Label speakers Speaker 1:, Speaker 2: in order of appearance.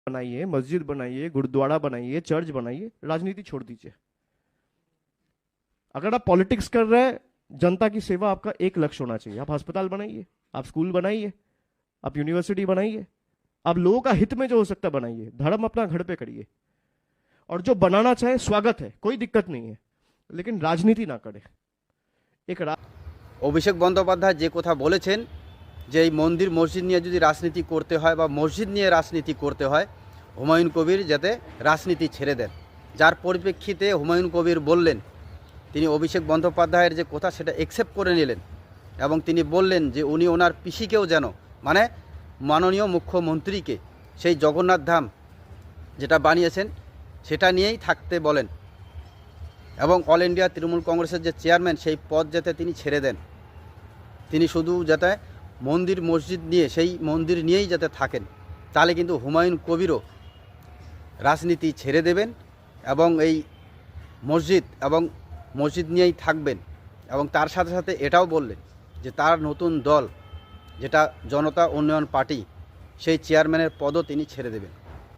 Speaker 1: बनाइए, मस्जिद बनाइए, गुरुद्वारा बनाइए, चर्च बनाइए, राजनीति छोड़ दीजिए। अगर आप पॉलिटिक्स कर रहे हैं, जनता की सेवा आपका एक लक्ष्य होना चाहिए। आप अस्पताल बनाइए, आप स्कूल बनाइए, आप यूनिवर्सिटी बनाइए, आप लोगों का हित में जो हो सकता है बनाइए। धर्म अपना घर पे करिए, और जो बनाना चाहे स्वागत है, कोई दिक्कत नहीं है, लेकिन राजनीति ना करे। एक
Speaker 2: অভিষেক বন্দ্যোপাধ্যায় যে কথা বলেছেন যে এই মন্দির মসজিদ নিয়ে যদি রাজনীতি করতে হয় বা মসজিদ নিয়ে রাজনীতি করতে হয়, হুমায়ুন কবির যাতে রাজনীতি ছেড়ে দেন, যার পরিপ্রেক্ষিতে হুমায়ুন কবির বললেন, তিনি অভিষেক বন্দ্যোপাধ্যায়ের যে কথা সেটা অ্যাকসেপ্ট করে নিলেন এবং তিনি বললেন যে উনি ওনার পিসিকেও যেন, মানে মাননীয় মুখ্যমন্ত্রীকে সেই জগন্নাথ ধাম যেটা বানিয়েছেন সেটা নিয়েই থাকতে বলেন এবং অল ইন্ডিয়া তৃণমূল কংগ্রেসের যে চেয়ারম্যান সেই পদ যাতে তিনি ছেড়ে দেন, তিনি শুধু যাতে মন্দির মসজিদ নিয়ে, সেই মন্দির নিয়েই যাতে থাকেন, তাহলে কিন্তু হুমায়ুন কবিরও রাজনীতি ছেড়ে দেবেন এবং এই মসজিদ এবং মসজিদ নিয়েই থাকবেন। এবং তার সাথে সাথে এটাও বললেন যে তার নতুন দল যেটা জনতা উন্নয়ন পার্টি, সেই চেয়ারম্যানের পদও তিনি ছেড়ে দেবেন।